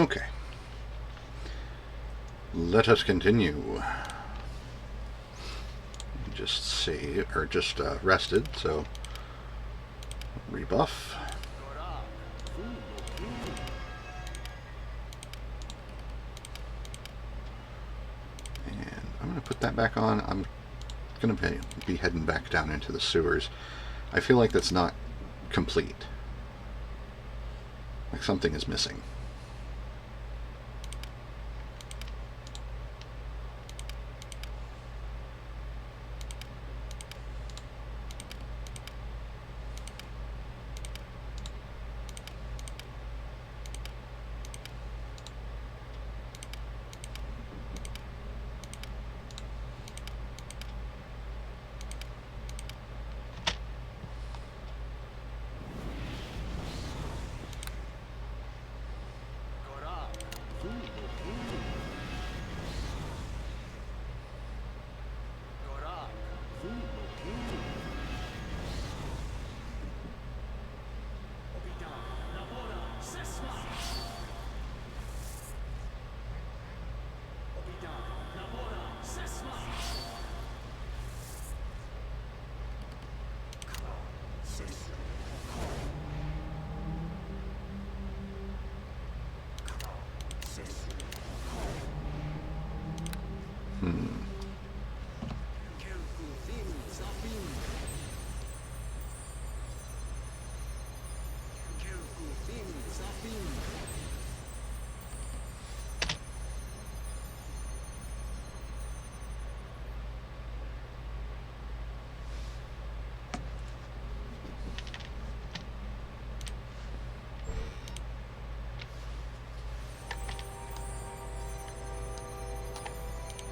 Okay. Let us continue. Just save, or just rested, so rebuff. And I'm going to put that back on. I'm going to be heading back down into the sewers. I feel like that's not complete. Like something is missing.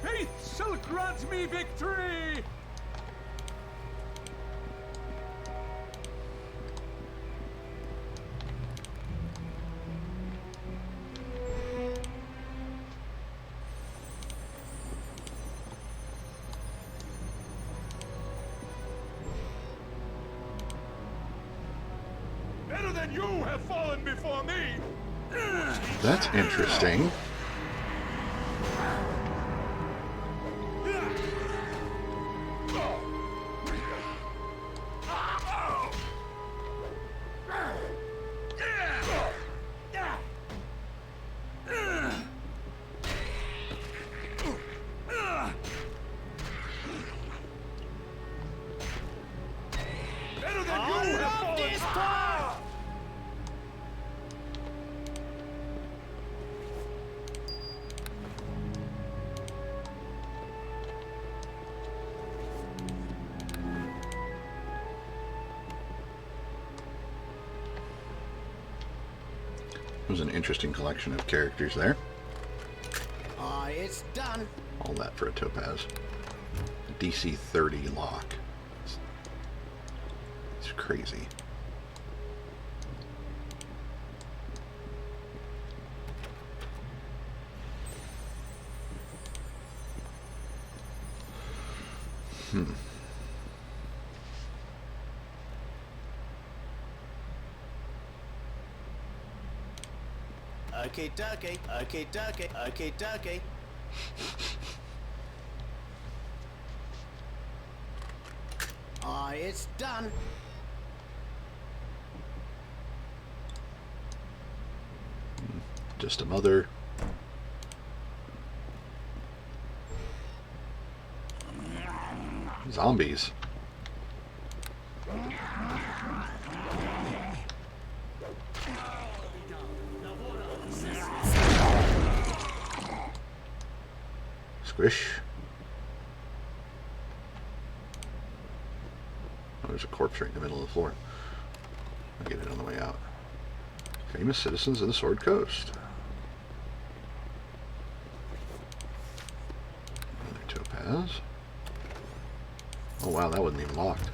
Faith shall grant me victory! Better than you have fallen before me! That's interesting. It was an interesting collection of characters there. It's done. All that for a topaz. DC 30 lock. It's crazy. Okay, ducky. Okay, ducky. Okay, ducky. It's done. Just a mother. Zombies. Squish. Oh, there's a corpse right in the middle of the floor. I'll get it on the way out. Famous citizens of the Sword Coast. Another topaz. Oh wow, that wasn't even locked.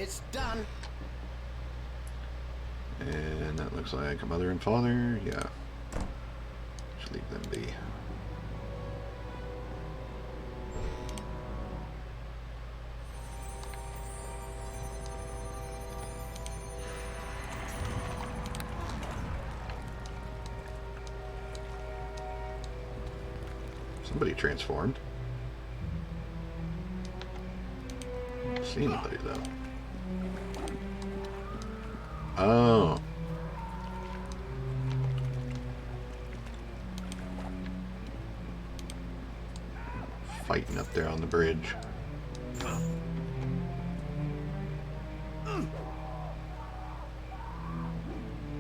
It's done. And that looks like a mother and father. Yeah. Just leave them be. Somebody transformed. Don't see anybody though. Oh. Fighting up there on the bridge.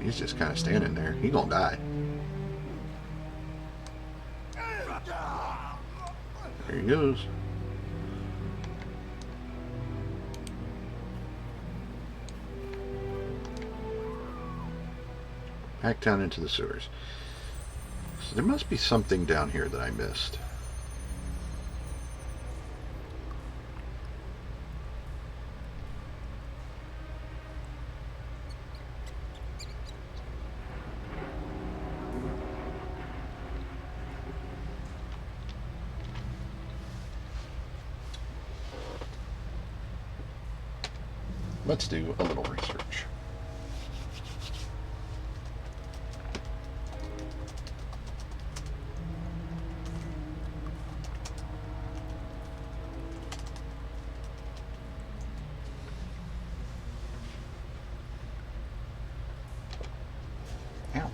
He's just kind of standing there. He gonna die. There he goes. Back down into the sewers. So there must be something down here that I missed. Let's do a little research. Ow.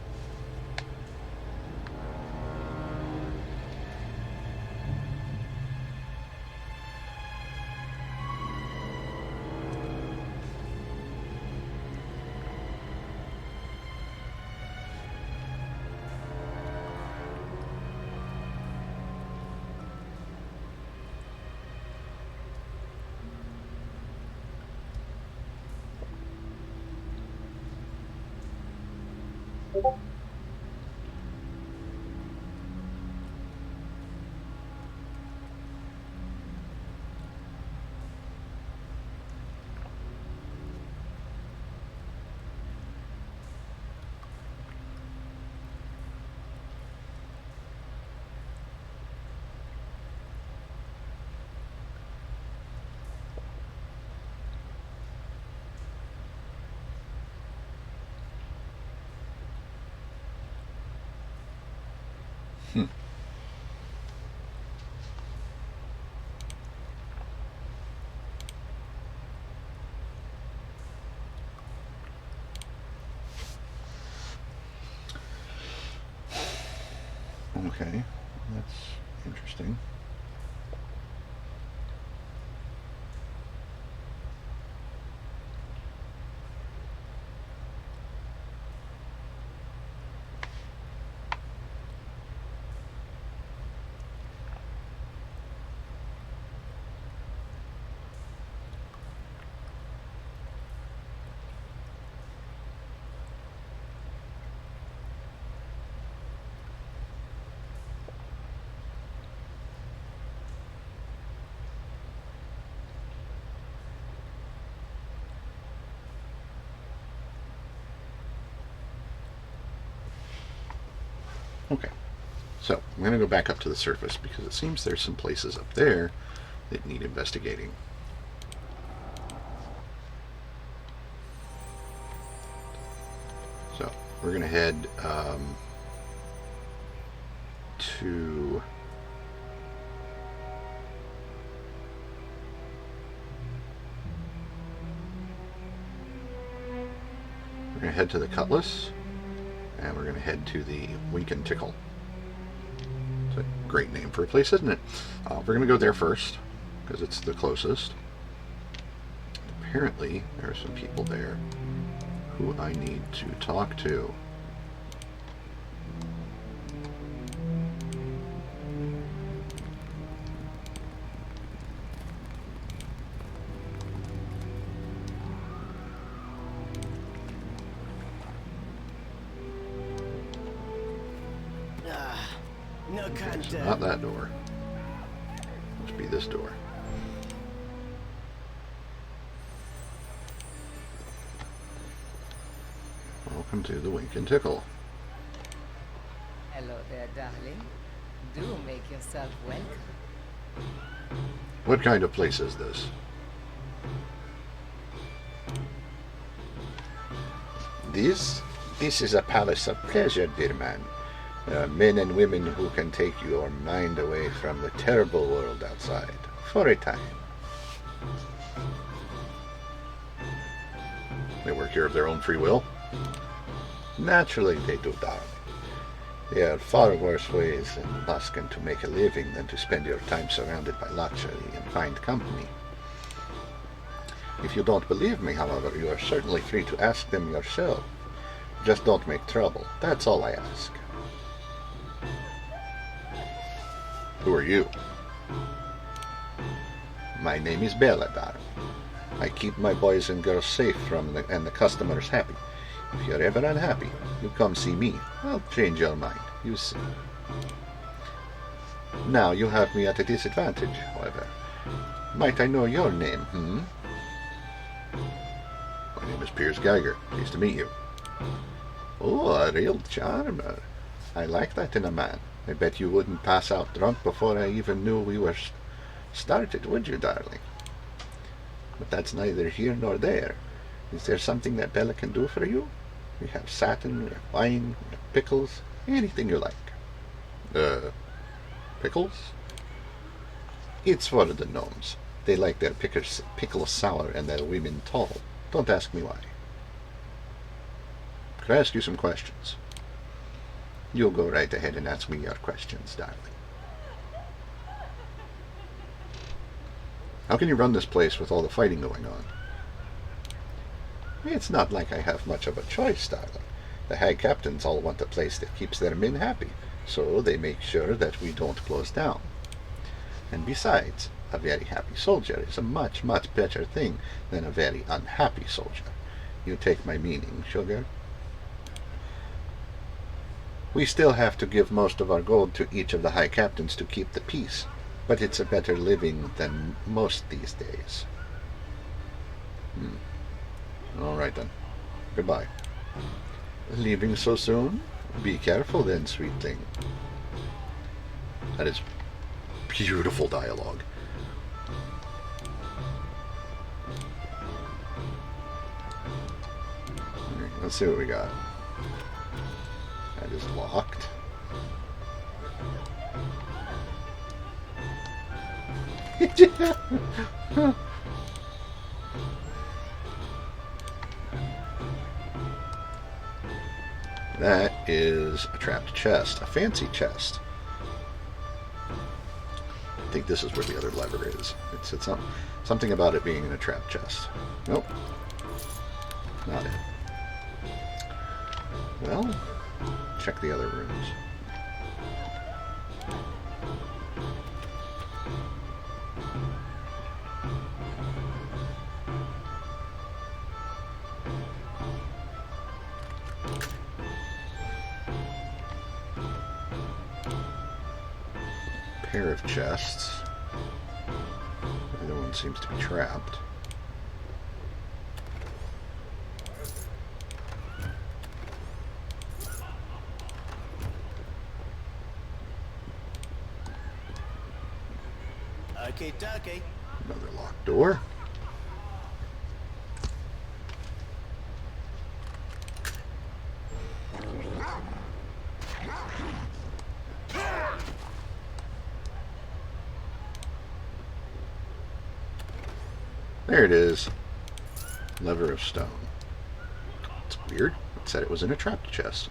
Okay, that's interesting. Okay, so I'm going to go back up to the surface because it seems there's some places up there that need investigating. So we're going to head to the Cutlass, and we're going to head to the Wink and Tickle. It's a great name for a place, isn't it? We're going to go there first because it's the closest. Apparently there are some people there who I need to talk to. No Okay, so contact. not that door. Must be this door. Welcome to the Wink and Tickle. Hello there, darling. Do make yourself welcome. What kind of place is this? This is a palace of pleasure, dear man. There are men and women who can take your mind away from the terrible world outside for a time. They work here of their own free will? Naturally they do, darling. There are far worse ways in Luskan to make a living than to spend your time surrounded by luxury and fine company. If you don't believe me, however, you are certainly free to ask them yourself. Just don't make trouble. That's all I ask. Who are you? My name is Bella, darling. I keep my boys and girls safe and the customers happy. If you're ever unhappy, you come see me. I'll change your mind. You see. Now you have me at a disadvantage, however. Might I know your name, My name is Piers Geiger. Nice to meet you. Oh, a real charmer. I like that in a man. I bet you wouldn't pass out drunk before I even knew we were started, would you, darling? But that's neither here nor there. Is there something that Bella can do for you? We have satin, we have wine, we have pickles, anything you like. Pickles? It's for the gnomes. They like their pickles sour and their women tall. Don't ask me why. Could I ask you some questions? You'll go right ahead and ask me your questions, darling. How can you run this place with all the fighting going on? It's not like I have much of a choice, darling. The high captains all want a place that keeps their men happy, so they make sure that we don't close down. And besides, a very happy soldier is a much, much better thing than a very unhappy soldier. You take my meaning, sugar? We still have to give most of our gold to each of the high captains to keep the peace, but it's a better living than most these days. All right then. Goodbye. Leaving so soon? Be careful then, sweet thing. That is beautiful dialogue. Alright, let's see what we got. That is locked. That is a trapped chest, a fancy chest. I think this is where the other lever is. It's something about it being in a trapped chest. Nope, not it. Well, check the other rooms. Pair of chests. The other one seems to be trapped. Okay, dokie. Another locked door. There it is. Lever of stone. It's weird. It said it was in a trapped chest.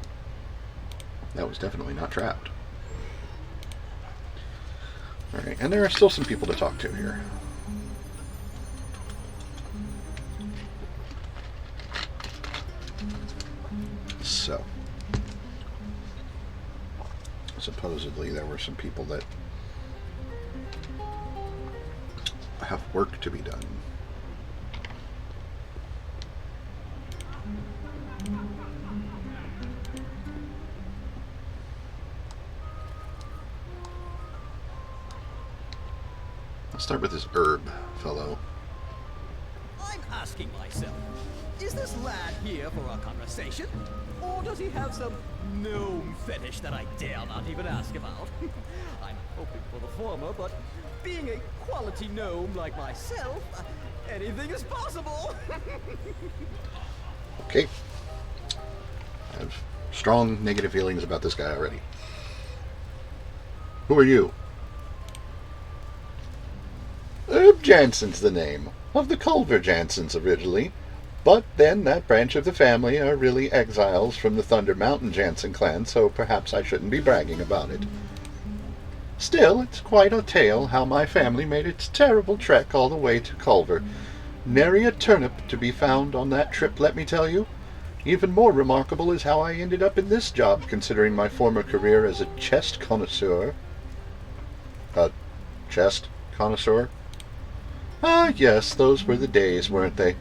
That was definitely not trapped. Alright, and there are still some people to talk to here. So, supposedly there were some people that have work to be done. Let's start with this herb fellow. I'm asking myself, Is this lad here for a conversation? Or does he have some gnome fetish that I dare not even ask about? I'm hoping for the former, but being a quality gnome like myself, anything is possible. Okay. I have strong negative feelings about this guy already. Who are you? Herb Jansen's the name, of the Culver Jansens originally, but then that branch of the family are really exiles from the Thunder Mountain Jansen clan, so perhaps I shouldn't be bragging about it. Still, it's quite a tale how my family made its terrible trek all the way to Culver. Nary a turnip to be found on that trip, let me tell you. Even more remarkable is how I ended up in this job, considering my former career as a chest connoisseur. A chest connoisseur? Ah, yes, those were the days, weren't they?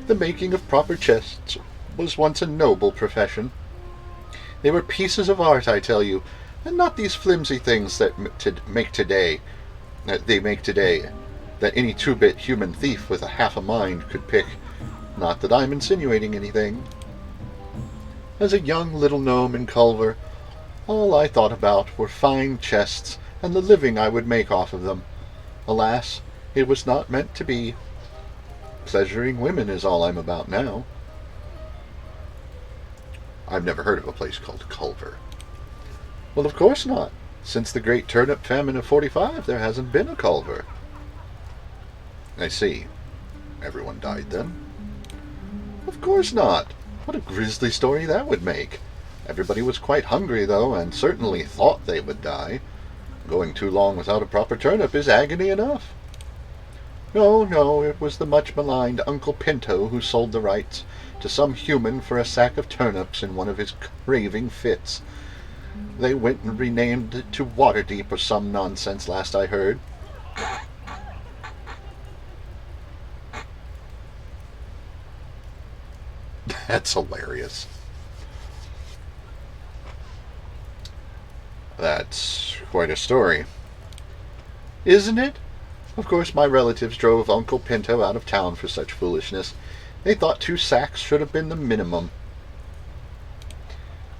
The making of proper chests was once a noble profession. They were pieces of art, I tell you, and not these flimsy things that make today, that any two-bit human thief with a half a mind could pick. Not that I'm insinuating anything. As a young little gnome in Culver, all I thought about were fine chests and the living I would make off of them. Alas, it was not meant to be. Pleasuring women is all I'm about now. I've never heard of a place called Culver. Well, of course not. Since the great turnip famine of 45, there hasn't been a Culver. I see. Everyone died then? Of course not. What a grisly story that would make. Everybody was quite hungry, though, and certainly thought they would die. Going too long without a proper turnip is agony enough. No, it was the much-maligned Uncle Pinto who sold the rights to some human for a sack of turnips in one of his craving fits. They went and renamed it to Waterdeep or some nonsense, last I heard. That's hilarious. That's quite a story. Isn't it? Of course, my relatives drove Uncle Pinto out of town for such foolishness. They thought 2 sacks should have been the minimum.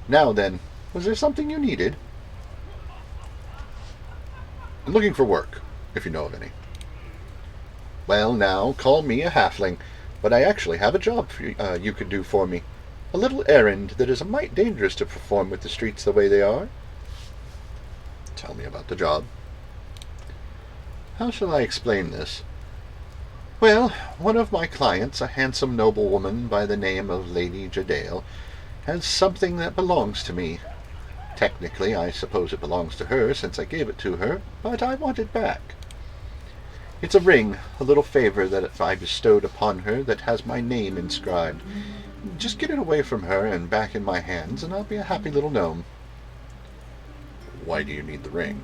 Now then, was there something you needed? I'm looking for work, if you know of any. Well, now, call me a halfling, but I actually have a job you could do for me. A little errand that is a mite dangerous to perform with the streets the way they are. Tell me about the job. How shall I explain this? Well, one of my clients, a handsome noblewoman by the name of Lady Jadale, has something that belongs to me. Technically, I suppose it belongs to her, since I gave it to her, but I want it back. It's a ring, a little favor that I bestowed upon her that has my name inscribed. Just get it away from her and back in my hands, and I'll be a happy little gnome. Why do you need the ring?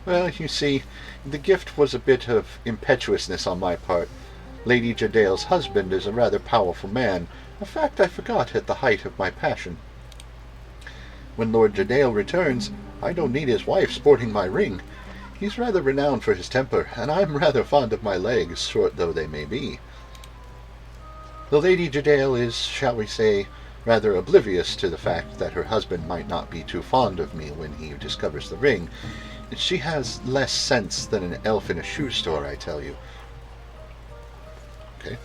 Well, you see, the gift was a bit of impetuousness on my part. Lady Jadale's husband is a rather powerful man, a fact I forgot at the height of my passion. When Lord Jadale returns, I don't need his wife sporting my ring. He's rather renowned for his temper, and I'm rather fond of my legs, short though they may be. The Lady Jadale is, shall we say, rather oblivious to the fact that her husband might not be too fond of me when he discovers the ring. She has less sense than an elf in a shoe store, I tell you. Okay.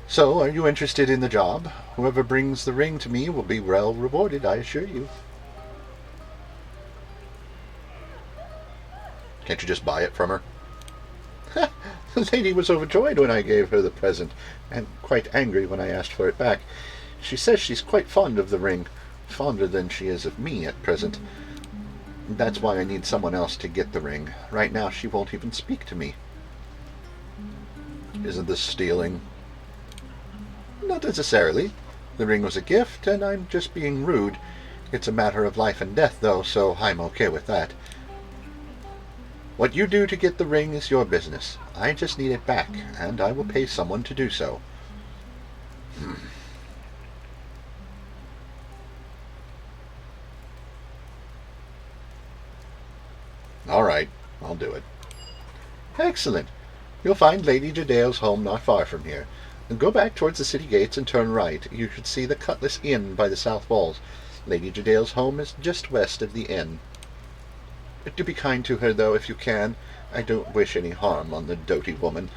So, are you interested in the job? Whoever brings the ring to me will be well rewarded, I assure you. Can't you just buy it from her? The lady was overjoyed when I gave her the present, and quite angry when I asked for it back. She says she's quite fond of the ring, fonder than she is of me at present. That's why I need someone else to get the ring. Right now she won't even speak to me. Isn't this stealing? Not necessarily. The ring was a gift, and I'm just being rude. It's a matter of life and death, though, so I'm okay with that. What you do to get the ring is your business. I just need it back, and I will pay someone to do so. All right, I'll do it. Excellent. You'll find Lady Jadale's home not far from here. Go back towards the city gates and turn right. You should see the Cutlass Inn by the south walls. Lady Jadale's home is just west of the inn. Do be kind to her, though, if you can. I don't wish any harm on the doty woman.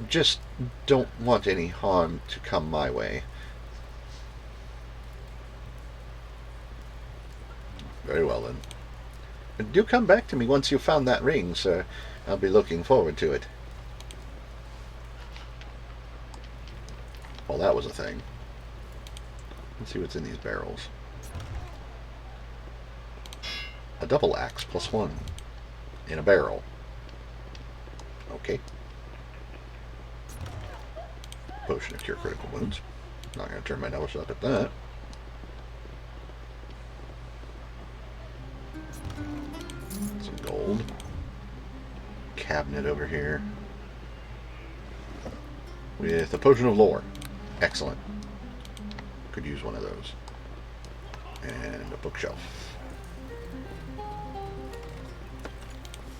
Just don't want any harm to come my way. Very well, then. Do come back to me once you've found that ring, sir. I'll be looking forward to it. Well, that was a thing. Let's see what's in these barrels. A double axe +1 in a barrel. Okay. Potion to cure critical wounds. Not going to turn my nose up at that. Some gold. Cabinet over here. With a potion of lore. Excellent. Could use one of those. And a bookshelf.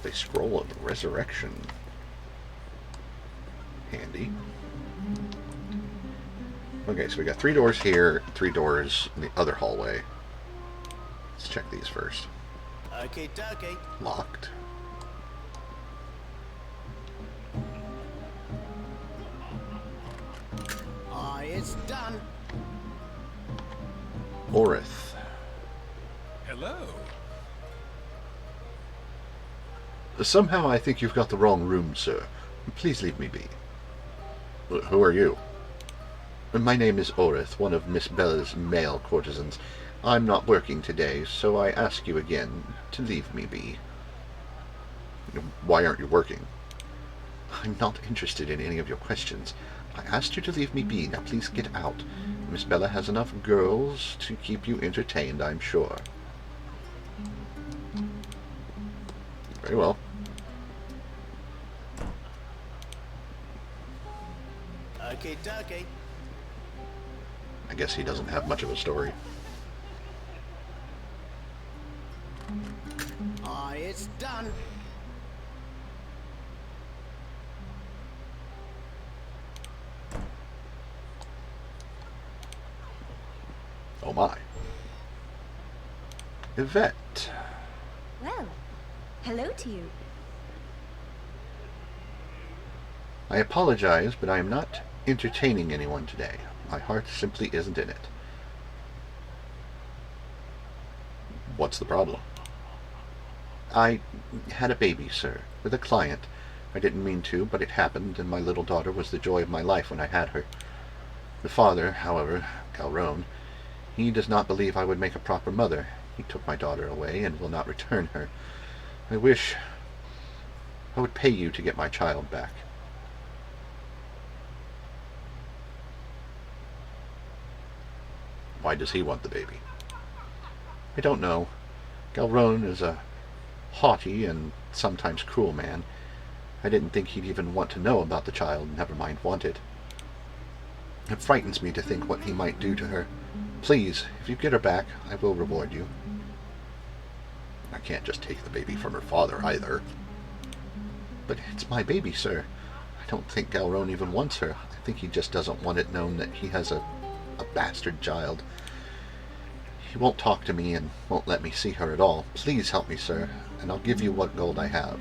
A scroll of resurrection. Handy. Okay, so we got 3 doors here, 3 doors in the other hallway. Let's check these first. Okay, dokie. Locked. It's done. Auril. Hello. Somehow I think you've got the wrong room, sir. Please leave me be. Who are you? My name is Auril, one of Miss Bella's male courtesans. I'm not working today, so I ask you again to leave me be. Why aren't you working? I'm not interested in any of your questions. I asked you to leave me be. Now please get out. Miss Bella has enough girls to keep you entertained, I'm sure. Very well. Okay, dokie. I guess he doesn't have much of a story. It's done. Oh my. Yvette. Well, hello to you. I apologize, but I am not entertaining anyone today. My heart simply isn't in it. What's the problem? I had a baby, sir, with a client. I didn't mean to, but it happened, and my little daughter was the joy of my life when I had her. The father, however, Galrone, he does not believe I would make a proper mother. He took my daughter away and will not return her. I wish I would pay you to get my child back. Why does he want the baby? I don't know. Galrone is a haughty and sometimes cruel man. I didn't think he'd even want to know about the child, never mind want it. It frightens me to think what he might do to her. Please, if you get her back, I will reward you. I can't just take the baby from her father, either. But it's my baby, sir. I don't think Galrone even wants her. I think he just doesn't want it known that he has a bastard child. He won't talk to me and won't let me see her at all. Please help me, sir, and I'll give you what gold I have.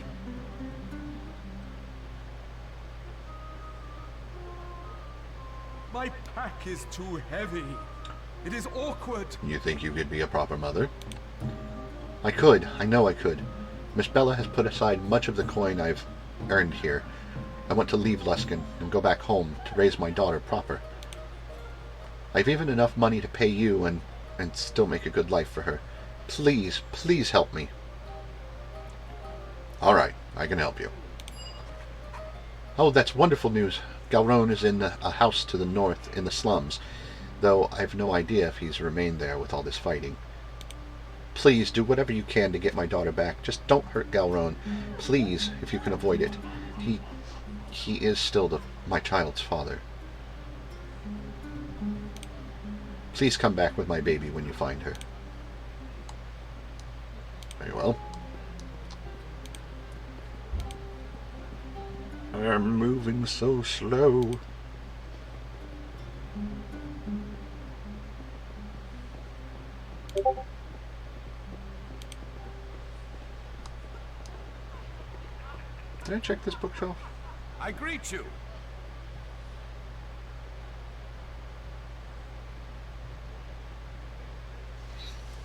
My pack is too heavy. It is awkward. You think you could be a proper mother? I could. I know I could. Miss Bella has put aside much of the coin I've earned here. I want to leave Luskan and go back home to raise my daughter proper. I've even enough money to pay you and still make a good life for her. Please, please help me. All right, I can help you. Oh, that's wonderful news. Galrone is in a house to the north in the slums, though I've no idea if he's remained there with all this fighting. Please, do whatever you can to get my daughter back. Just don't hurt Galrone. Please, if you can avoid it. He is still my child's father. Please come back with my baby when you find her. Very well. I'm moving so slow. Did I check this bookshelf? I greet you.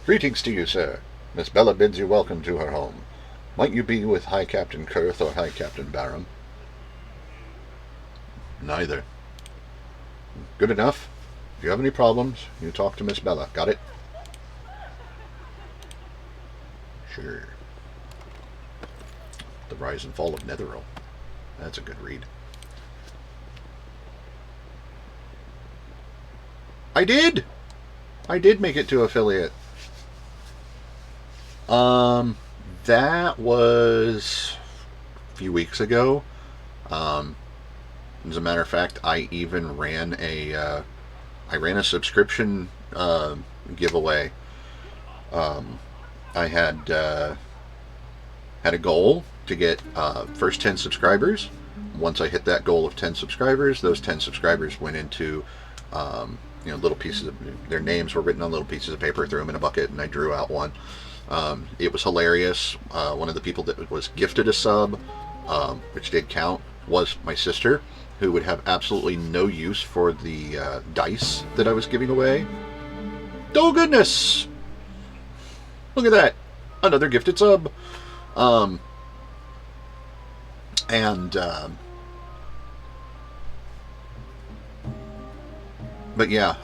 Greetings to you, sir. Miss Bella bids you welcome to her home. Might you be with High Captain Kurth or High Captain Barham? Neither. Good enough. If you have any problems, you talk to Miss Bella. Got it? Sure. The Rise and Fall of Netheril. That's a good read. I did! I did make it to affiliate. That was a few weeks ago. As a matter of fact, I even ran a subscription giveaway. I had a goal to get first 10 subscribers. Once I hit that goal of 10 subscribers, those 10 subscribers went into little pieces of their names were written on little pieces of paper. Threw them in a bucket, and I drew out one. It was hilarious. One of the people that was gifted a sub, which did count, was my sister, who would have absolutely no use for the dice that I was giving away. Oh goodness! Look at that! Another gifted sub. But yeah,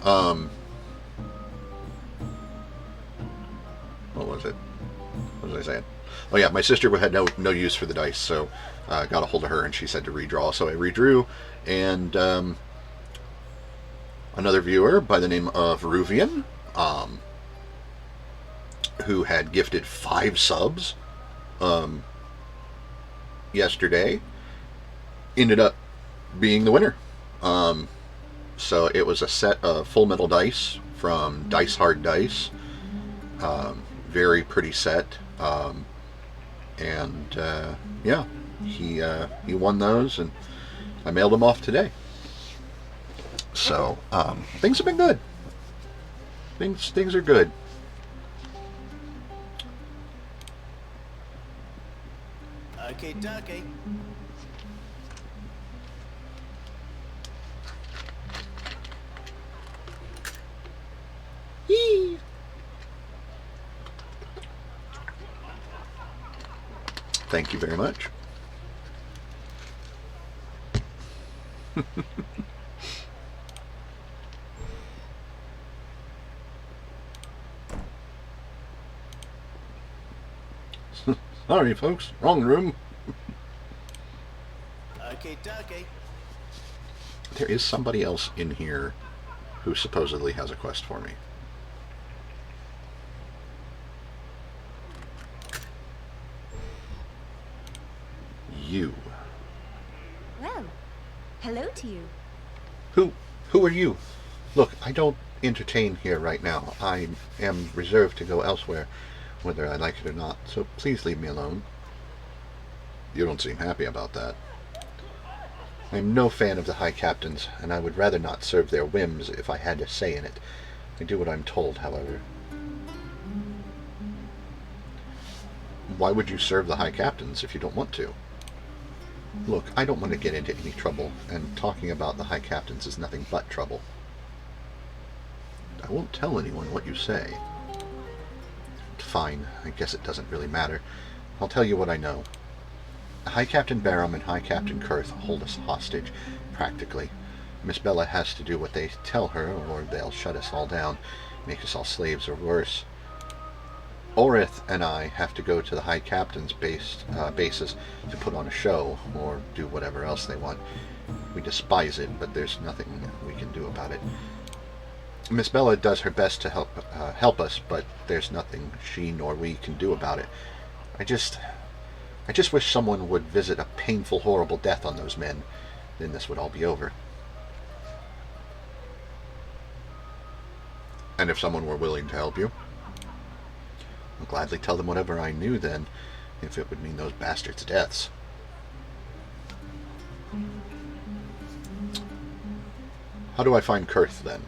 what was it? What was I saying? Oh yeah, my sister had no use for the dice, so I got a hold of her and she said to redraw. So I redrew, and another viewer by the name of Ruvian, who had gifted 5 subs yesterday, ended up being the winner. So it was a set of Full Metal dice from Dice Hard Dice. Very pretty set. Yeah, he won those, and I mailed them off today. So things have been good. Things are good. Okay, dokie. Yee. Thank you very much. Sorry, folks. Wrong room. Okay, dokie. There is somebody else in here who supposedly has a quest for me. You. Well, hello to you. Who are you? Look, I don't entertain here right now. I am reserved to go elsewhere, whether I like it or not, so please leave me alone. You don't seem happy about that. I'm no fan of the High Captains, and I would rather not serve their whims if I had a say in it. I do what I'm told, however. Why would you serve the High Captains if you don't want to? Look, I don't want to get into any trouble, and talking about the High Captains is nothing but trouble. I won't tell anyone what you say. Fine, I guess it doesn't really matter. I'll tell you what I know. High Captain Barham and High Captain Kurth hold us hostage, practically. Miss Bella has to do what they tell her, or they'll shut us all down, make us all slaves or worse. Auril and I have to go to the High Captain's bases to put on a show, or do whatever else they want. We despise it, but there's nothing we can do about it. Miss Bella does her best to help us, but there's nothing she nor we can do about it. I just wish someone would visit a painful, horrible death on those men. Then this would all be over. And if someone were willing to help you, I'd gladly tell them whatever I knew then, if it would mean those bastards' deaths. How do I find Kurth, then?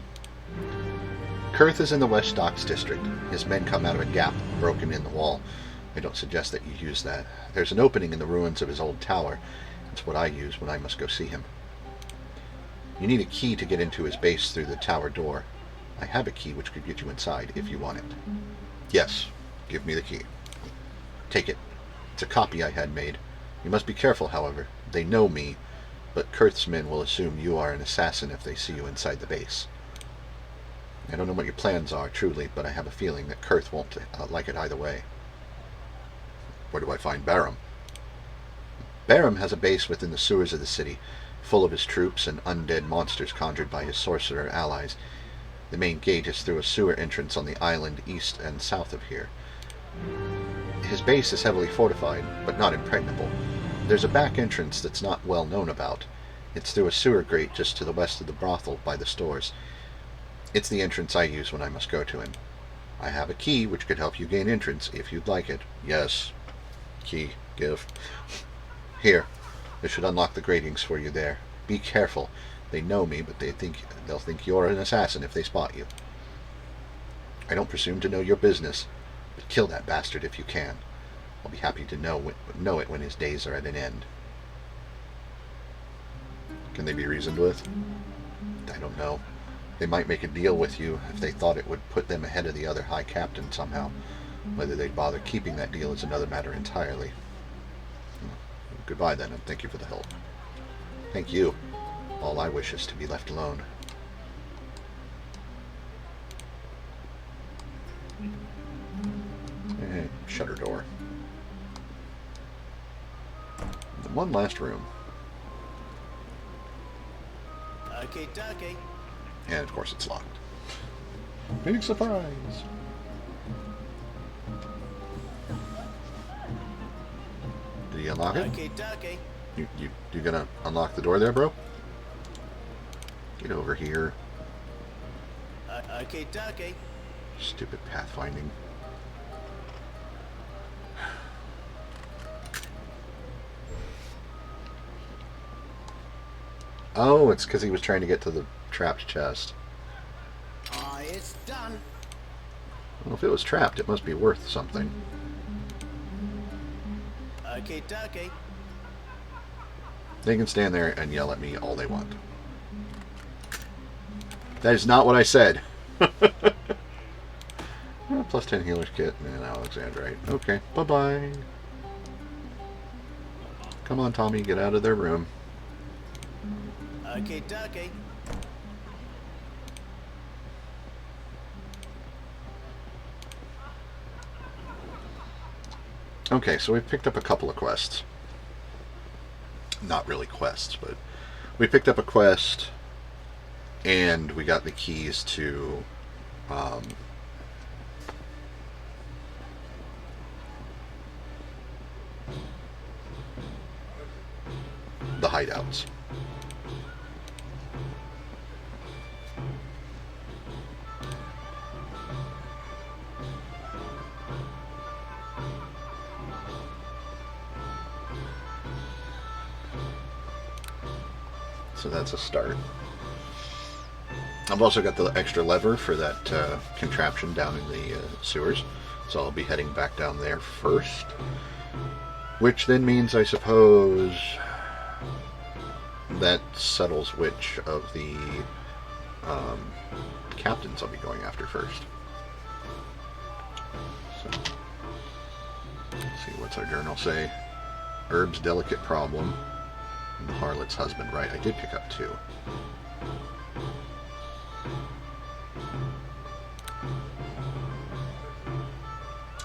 Kurth is in the West Docks district. His men come out of a gap broken in the wall. I don't suggest that you use that. There's an opening in the ruins of his old tower. It's what I use when I must go see him. You need a key to get into his base through the tower door. I have a key which could get you inside if you want it. Yes, give me the key. Take it. It's a copy I had made. You must be careful, however. They know me, but Kurth's men will assume you are an assassin if they see you inside the base. I don't know what your plans are, truly, but I have a feeling that Kurth won't like it either way. Where do I find Barum? Barum has a base within the sewers of the city, full of his troops and undead monsters conjured by his sorcerer allies. The main gate is through a sewer entrance on the island east and south of here. His base is heavily fortified, but not impregnable. There's a back entrance that's not well known about. It's through a sewer grate just to the west of the brothel by the stores. It's the entrance I use when I must go to him. I have a key which could help you gain entrance if you'd like it. Yes. Key. Give. Here. This should unlock the gratings for you there. Be careful. They know me, but they'll think you're an assassin if they spot you. I don't presume to know your business, but kill that bastard if you can. I'll be happy to know it when his days are at an end. Can they be reasoned with? I don't know. They might make a deal with you if they thought it would put them ahead of the other High Captain somehow. Whether they'd bother keeping that deal is another matter entirely. Goodbye then, and thank you for the help. Thank you. All I wish is to be left alone. Shutter door. And one last room. Okay, dokie. And of course it's locked. Big surprise! Did you unlock it? Okay, dokie. You gonna unlock the door there, bro? Get over here. Okay, dokie. Stupid pathfinding. Oh, it's because he was trying to get to the trapped chest. It's done. Well, if it was trapped, it must be worth something. Okay, dokie. They can stand there and yell at me all they want. That is not what I said. Plus 10 healer's kit and Alexandrite. Okay, bye-bye. Come on, Tommy, get out of their room. Okay, dokie. Okay, so we've picked up a couple of quests. Not really quests, but we picked up a quest and we got the keys to the hideouts. So that's a start. I've also got the extra lever for that contraption down in the sewers, so I'll be heading back down there first, which then means, I suppose, that settles which of the captains I'll be going after first. So, let's see, what's our journal say? Herb's delicate problem. And the harlot's husband. Right, I did pick up two.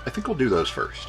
I think we'll do those first.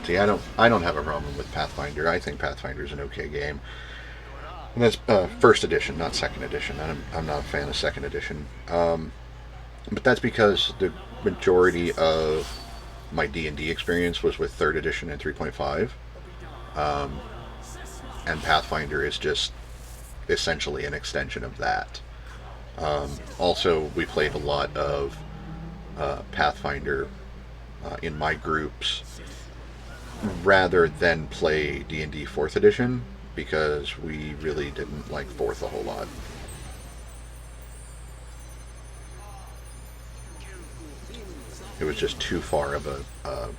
See, I don't have a problem with Pathfinder. I think Pathfinder is an okay game. And that's first edition, not second edition. I'm not a fan of second edition. But that's because the majority of my D&D experience was with third edition and 3.5. And Pathfinder is just essentially an extension of that. Also, we played a lot of Pathfinder in my groups rather than play D&D 4th edition, because we really didn't like 4th a whole lot. It was just too far of a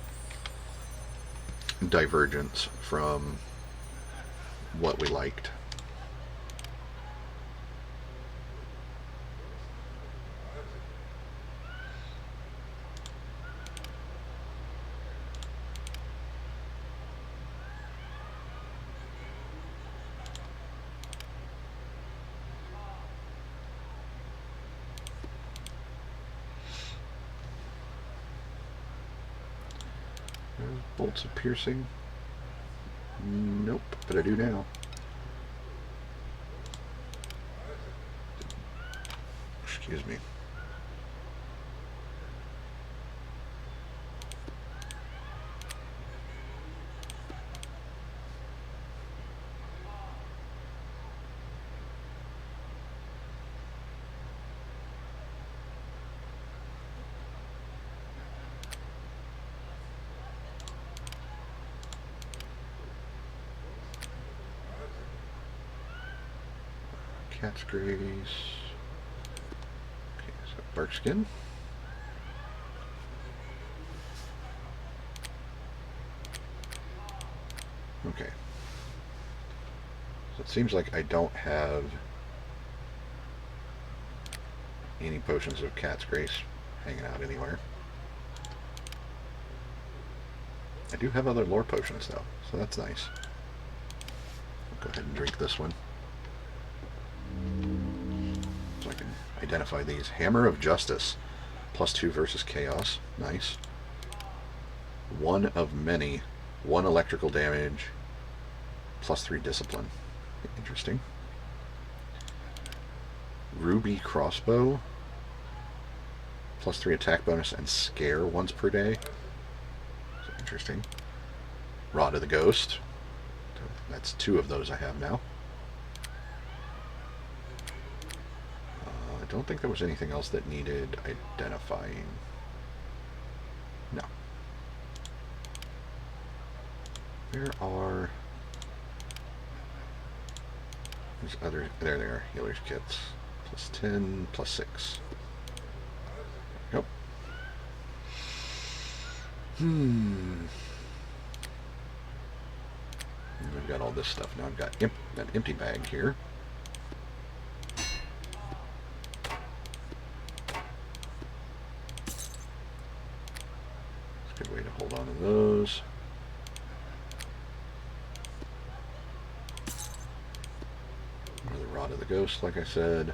divergence from what we liked. Bolts of piercing? Nope, but I do now. Excuse me. Cat's grace. Okay, so bark skin. Okay. So it seems like I don't have any potions of cat's grace hanging out anywhere. I do have other lore potions though, so that's nice. I'll go ahead and drink this one. So I can identify these. Hammer of Justice. +2 versus Chaos. Nice. One of many. 1 electrical damage. +3 discipline. Interesting. Ruby Crossbow. +3 attack bonus and scare once per day. So interesting. Rod of the Ghost. That's 2 of those I have now. I don't think there was anything else that needed identifying. No. There are... There's other... There they are. Healer's kits. +10, +6. Yep. And we've got all this stuff. Now I've got an empty bag here. Good way to hold on to those. Another Rod of the Ghost, like I said.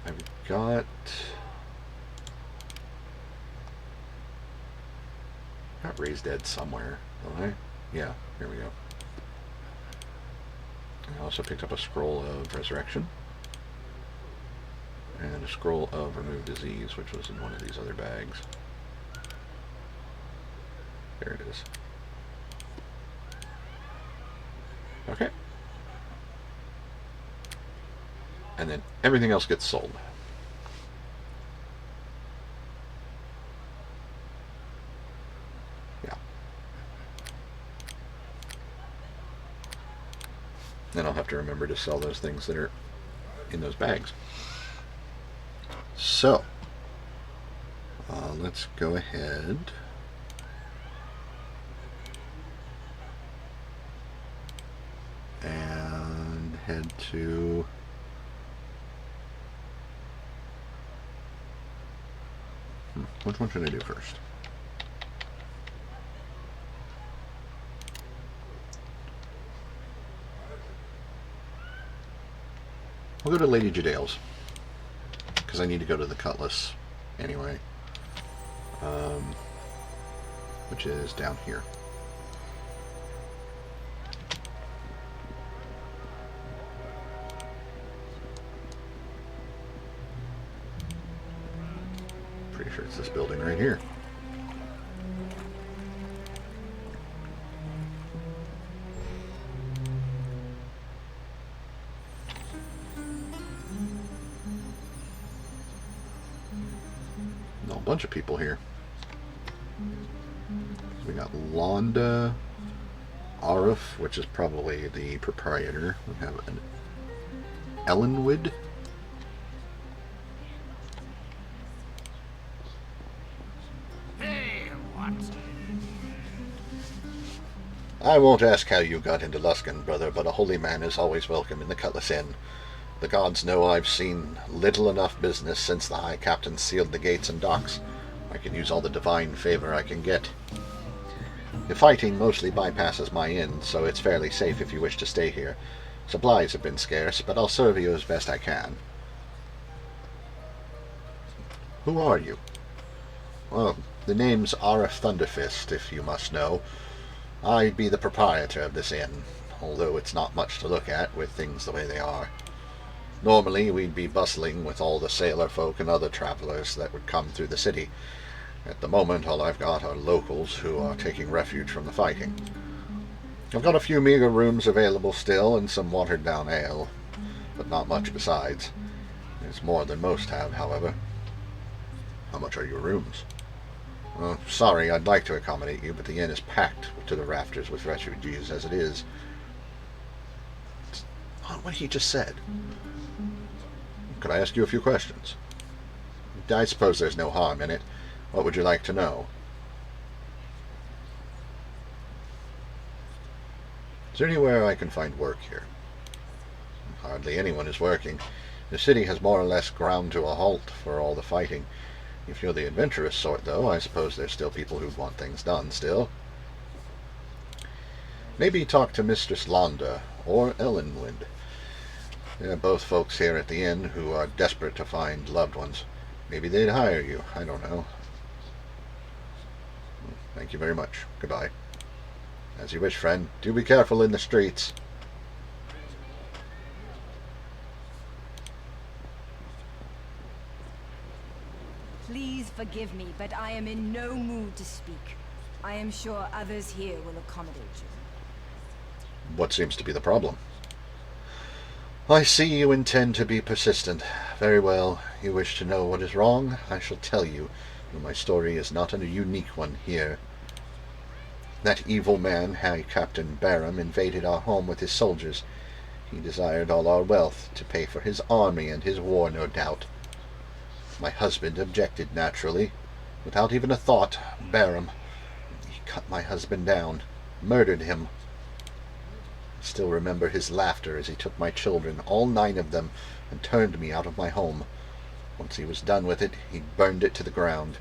I've got Raised Dead somewhere, don't I? Yeah, here we go. I also picked up a scroll of resurrection and a scroll of remove disease, which was in one of these other bags. There it is. Okay. And then everything else gets sold. Then I'll have to remember to sell those things that are in those bags. So, let's go ahead and head to which one should I do first? We'll go to Lady Jadale's, because I need to go to the Cutlass anyway, which is down here. Pretty sure it's this building right here. A bunch of people here. We got Londa, Arif, which is probably the proprietor. We have an Ellenwood. Hey, what? I won't ask how you got into Luskan, brother, but a holy man is always welcome in the Cutlass Inn. The gods know I've seen little enough business since the High Captain sealed the gates and docks. I can use all the divine favor I can get. The fighting mostly bypasses my inn, so it's fairly safe if you wish to stay here. Supplies have been scarce, but I'll serve you as best I can. Who are you? Well, the name's Arif Thunderfist, if you must know. I'd be the proprietor of this inn, although it's not much to look at with things the way they are. Normally, we'd be bustling with all the sailor folk and other travelers that would come through the city. At the moment, all I've got are locals who are taking refuge from the fighting. I've got a few meager rooms available still and some watered-down ale, but not much besides. It's more than most have, however. How much are your rooms? Sorry, I'd like to accommodate you, but the inn is packed to the rafters with refugees as it is. What he just said. Could I ask you a few questions? I suppose there's no harm in it. What would you like to know? Is there anywhere I can find work here? Hardly anyone is working. The city has more or less ground to a halt for all the fighting. If you're the adventurous sort, though, I suppose there's still people who want things done still. Maybe talk to Mistress Londa or Ellenwood. There are both folks here at the inn who are desperate to find loved ones. Maybe they'd hire you. I don't know. Thank you very much. Goodbye. As you wish, friend. Do be careful in the streets. Please forgive me, but I am in no mood to speak. I am sure others here will accommodate you. What seems to be the problem? I see you intend to be persistent. Very well. You wish to know what is wrong? I shall tell you, though my story is not a unique one here. That evil man, High Captain Barham, invaded our home with his soldiers. He desired all our wealth to pay for his army and his war, no doubt. My husband objected, naturally. Without even a thought, Barham, he cut my husband down, murdered him. I still remember his laughter as he took my children, all 9 of them, and turned me out of my home. Once he was done with it, he burned it to the ground.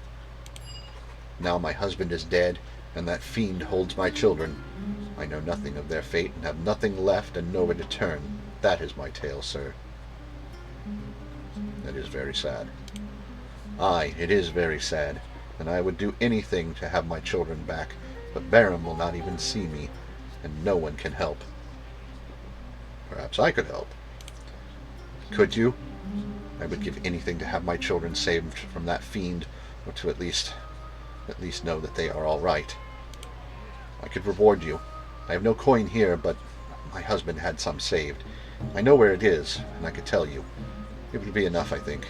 Now my husband is dead, and that fiend holds my children. I know nothing of their fate, and have nothing left and nowhere to turn. That is my tale, sir. That is very sad. Aye, it is very sad, and I would do anything to have my children back, but Barham will not even see me, and no one can help. Perhaps I could help. Could you? I would give anything to have my children saved from that fiend, or to at least know that they are all right. I could reward you. I have no coin here, but my husband had some saved. I know where it is, and I could tell you. It would be enough, I think.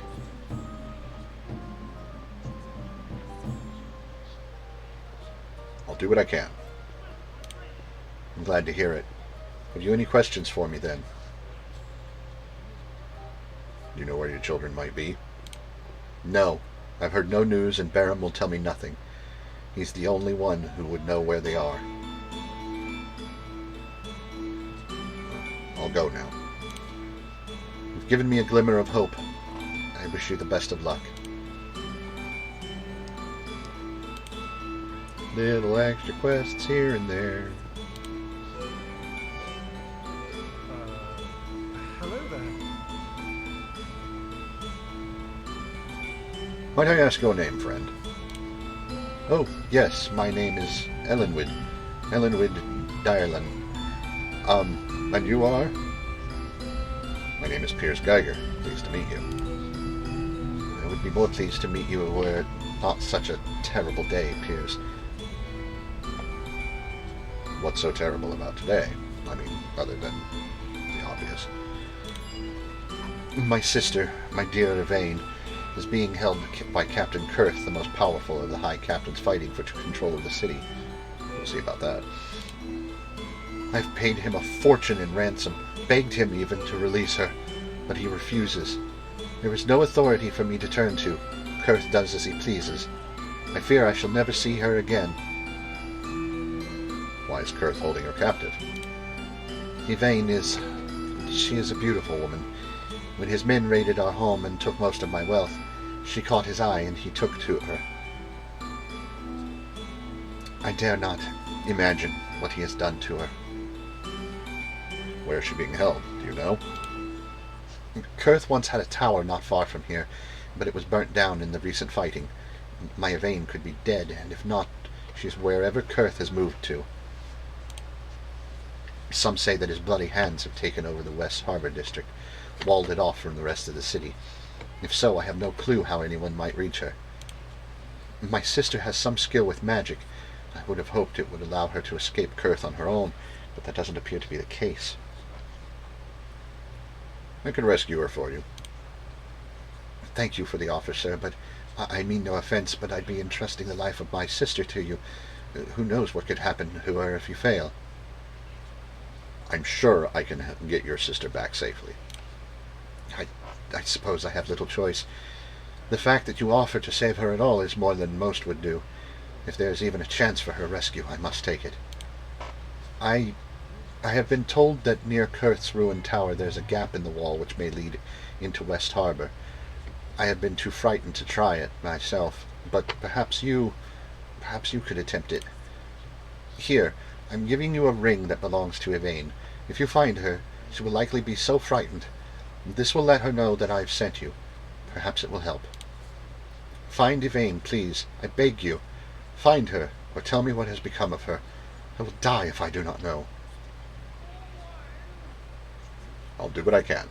I'll do what I can. I'm glad to hear it. Have you any questions for me, then? Do you know where your children might be? No. I've heard no news, and Barham will tell me nothing. He's the only one who would know where they are. I'll go now. You've given me a glimmer of hope. I wish you the best of luck. Little extra quests here and there. Hello there. Might I ask your name, friend? Oh, yes, my name is Ellenwood. Ellenwood Direland. And you are? My name is Piers Geiger. Pleased to meet you. I would be more pleased to meet you were it not such a terrible day, Piers. What's so terrible about today? I mean, other than the obvious. My sister, my dear Yvain, is being held by Captain Kurth, the most powerful of the High Captains fighting for control of the city. We'll see about that. I've paid him a fortune in ransom, begged him even to release her, but he refuses. There is no authority for me to turn to. Kurth does as he pleases. I fear I shall never see her again. Why is Kurth holding her captive? Yvain is... she is a beautiful woman. When his men raided our home and took most of my wealth, she caught his eye and he took to her. I dare not imagine what he has done to her. Where is she being held? Do you know? Kurth once had a tower not far from here, but it was burnt down in the recent fighting. My Yvain could be dead, and if not, she is wherever Kurth has moved to. Some say that his bloody hands have taken over the West Harbor district, walled it off from the rest of the city. If so, I have no clue how anyone might reach her. My sister has some skill with magic. I would have hoped it would allow her to escape Kurth on her own, but that doesn't appear to be the case. I could rescue her for you. Thank you for the offer, sir, but I mean no offense, but I'd be entrusting the life of my sister to you. Who knows what could happen to her if you fail? I'm sure I can get your sister back safely. I suppose I have little choice. The fact that you offer to save her at all is more than most would do. If there is even a chance for her rescue, I must take it. I have been told that near Kurth's ruined tower there's a gap in the wall which may lead into West Harbor. I have been too frightened to try it myself, but perhaps you could attempt it. Here, I'm giving you a ring that belongs to Yvain. If you find her, she will likely be so frightened. This will let her know that I've sent you. Perhaps it will help. Find Yvain, please. I beg you. Find her, or tell me what has become of her. I will die if I do not know. I'll do what I can.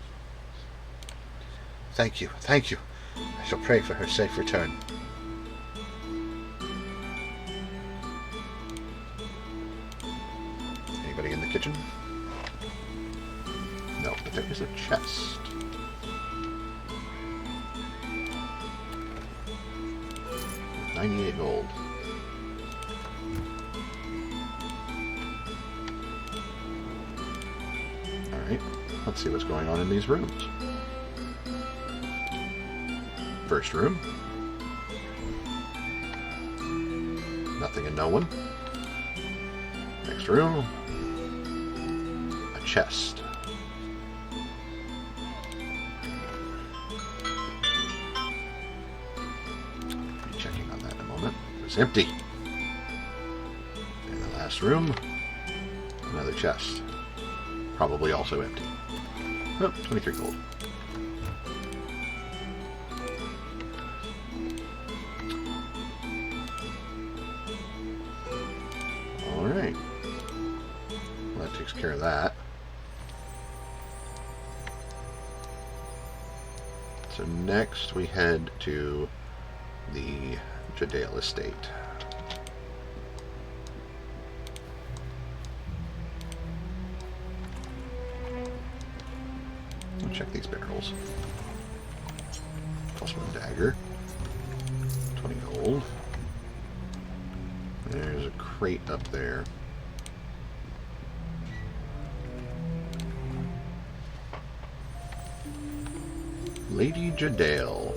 Thank you, thank you. I shall pray for her safe return. Anybody in the kitchen? No, but there is a chest. With 98 gold. Alright, let's see what's going on in these rooms. First room. Nothing and no one. Next room. A chest. Be checking on that in a moment. It was empty. In the last room, another chest. Probably also empty. Oh, 23 gold. Alright. Well, that takes care of that. So next we head to the Jadale estate. I'll check these barrels. Plus one dagger. 20 gold. There's a crate up there. Lady Jadale.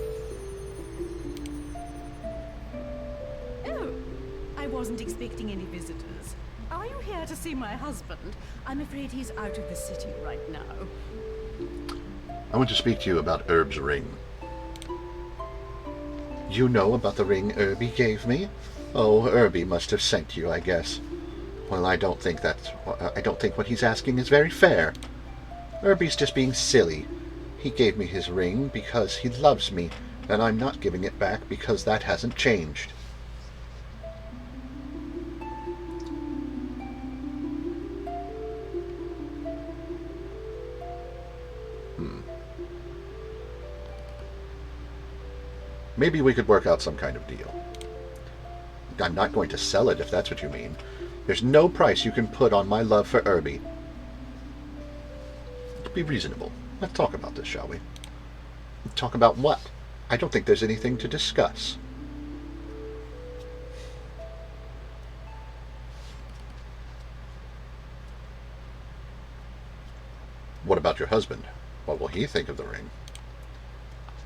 Oh, I wasn't expecting any visitors. Are you here to see my husband? I'm afraid he's out of the city right now. I want to speak to you about Herb's ring. You know about the ring Herbie gave me? Oh, Herbie must have sent you, I guess. Well, I don't think what he's asking is very fair. Herbie's just being silly. He gave me his ring because he loves me, And I'm not giving it back because that hasn't changed. Maybe we could work out some kind of deal. I'm not going to sell it if that's what you mean. There's no price you can put on my love for Irby. Be reasonable. Let's talk about this, shall we? Talk about what? I don't think there's anything to discuss. What about your husband? What will he think of the ring?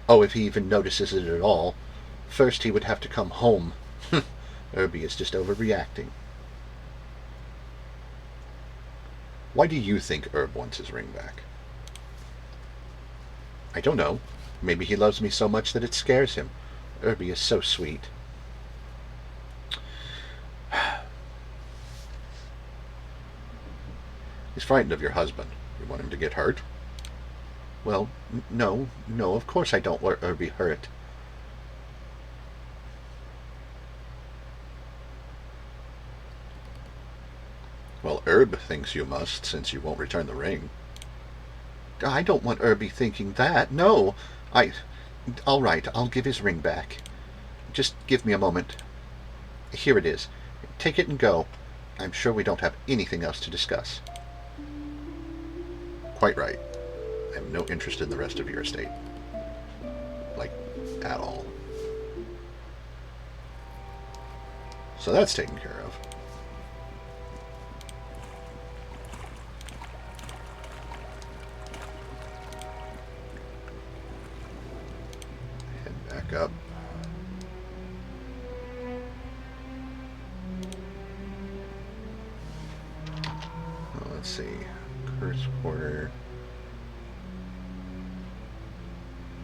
Oh, if he even notices it at all. First he would have to come home. Irby is just overreacting. Why do you think Herb wants his ring back? I don't know. Maybe he loves me so much that it scares him. Irby is so sweet. He's frightened of your husband. You want him to get hurt? Well, no, of course I don't want Irby hurt. Well, Herb thinks you must, since you won't return the ring. I don't want Irby thinking that. No, all right, I'll give his ring back. Just give me a moment. Here it is. Take it and go. I'm sure we don't have anything else to discuss. Quite right. I have no interest in the rest of your estate. Like, at all. So that's taken care of. Head back up. Oh, let's see. Curse Quarter.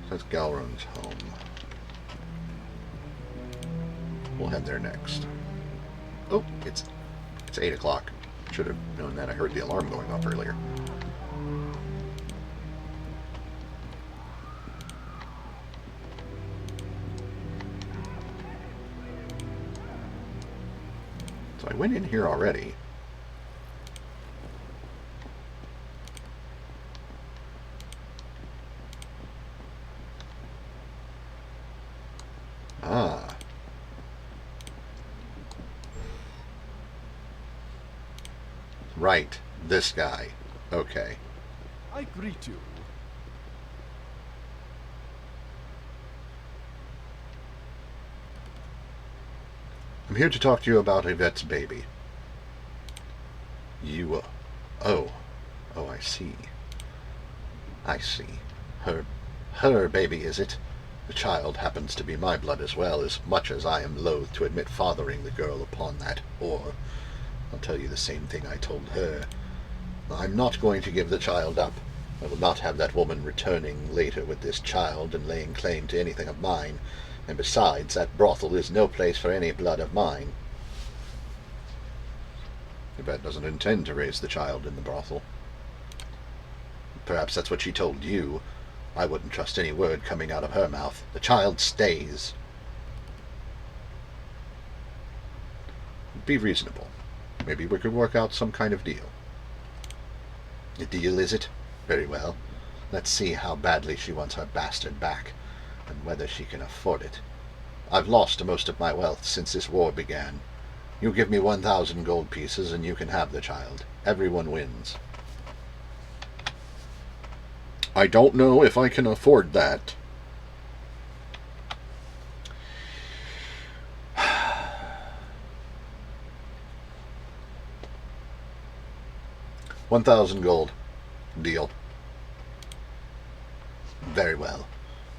That's Galron's home. We'll head there next. Oh, it's 8 o'clock. Should have known that. I heard the alarm going off earlier. So I went in here already. Ah. Right. This guy. Okay. I greet you. I'm here to talk to you about Yvette's baby. You, oh, I see. I see. Her baby, is it? The child happens to be my blood as well, as much as I am loath to admit fathering the girl upon that whore. I'll tell you the same thing I told her. I'm not going to give the child up. I will not have that woman returning later with this child and laying claim to anything of mine. And besides, that brothel is no place for any blood of mine. Yvette doesn't intend to raise the child in the brothel. Perhaps that's what she told you. I wouldn't trust any word coming out of her mouth. The child stays. Be reasonable. Maybe we could work out some kind of deal. A deal, is it? Very well. Let's see how badly she wants her bastard back, and whether she can afford it. I've lost most of my wealth since this war began. You give me 1,000 gold pieces and you can have the child. Everyone wins. I don't know if I can afford that. $1,000 gold. Deal. Very well.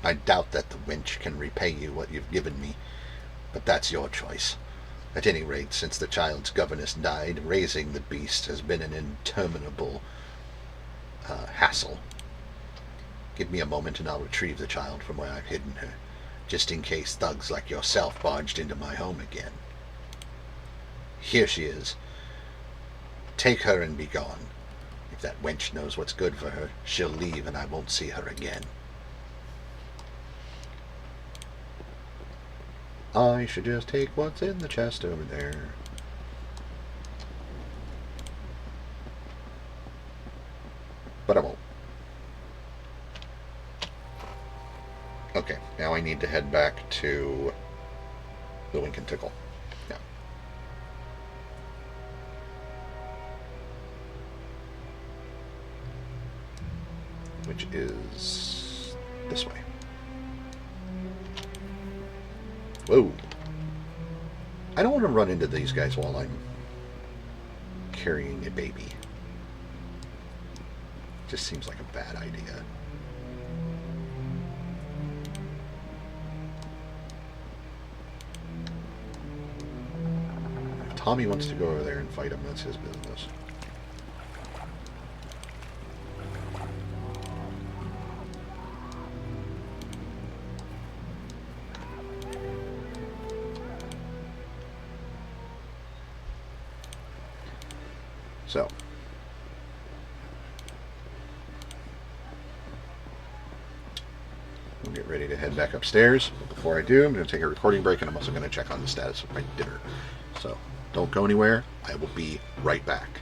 I doubt that the wench can repay you what you've given me, but that's your choice. At any rate, since the child's governess died, raising the beast has been an interminable hassle. Give me a moment and I'll retrieve the child from where I've hidden her, just in case thugs like yourself barged into my home again. Here she is. Take her and be gone. If that wench knows what's good for her, she'll leave and I won't see her again. I should just take what's in the chest over there. But I won't. Okay, now I need to head back to the Wink and Tickle. Yeah. Which is this way. Whoa. I don't want to run into these guys while I'm carrying a baby. Just seems like a bad idea. If Tommy wants to go over there and fight him, that's his business. So, we'll get ready to head back upstairs. But before I do, I'm going to take a recording break, and I'm also going to check on the status of my dinner. So, don't go anywhere. I will be right back.